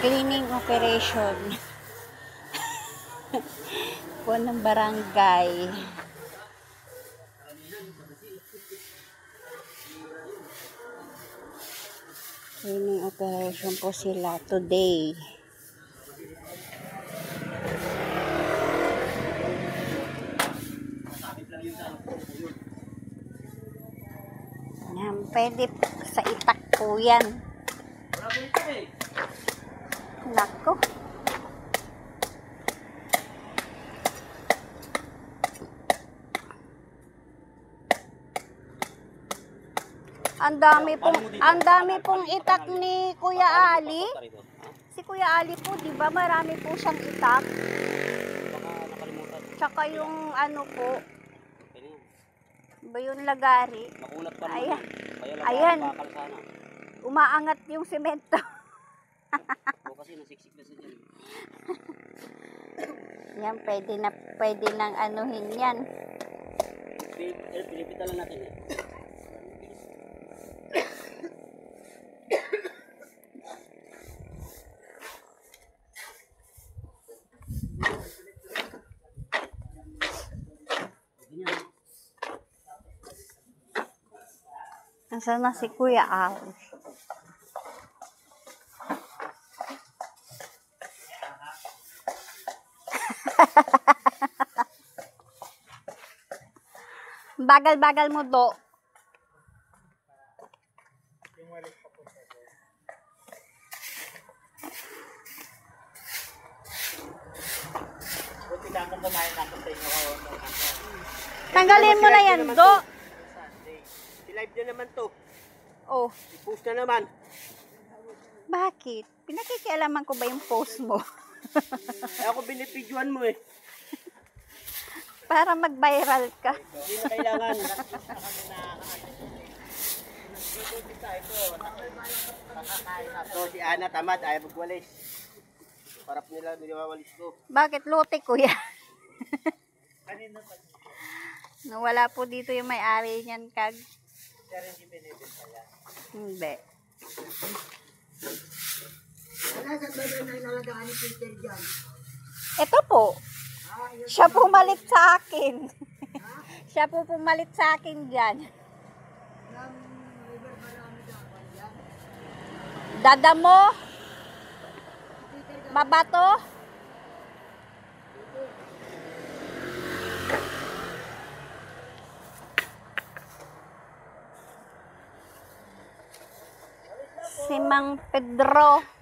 Cleaning operation po ng barangay. Cleaning operation po sila today. Yan, pwede sa itak po yan. Nako. Ang dami pong itak ni Kuya Ali. Si Kuya Ali po, 'di ba? Marami po siyang itak. Tsaka yung ano po, ba yung lagari? Ayan. Ayan. Umaangat yung semento. Kasi nasiksik na siya dyan. Yan, pwede nang anuhin yan. Pilipitan lang natin eh. Nasaan na si Kuya Ali? Bagal-bagal mo do. Tanggalin mo na yan, do. I-live na naman to. Oh. I-post na naman. Bakit? Pinakikialaman ko ba yung post mo? Ay, ako binipidyoan mo eh. Para mag-viral ka. Hindi na kailangan. So, si Ana tamad, ayaw magwalis. Parap nila, niliwawalis ko. Bakit lote, Kuya? Nawala po dito yung may-ari niyan, Kag. Hindi. Ito po. Siya pumalit sa akin. Siya po pumalit sa akin dyan. Dadamo. Mabato. Si Mang Pedro.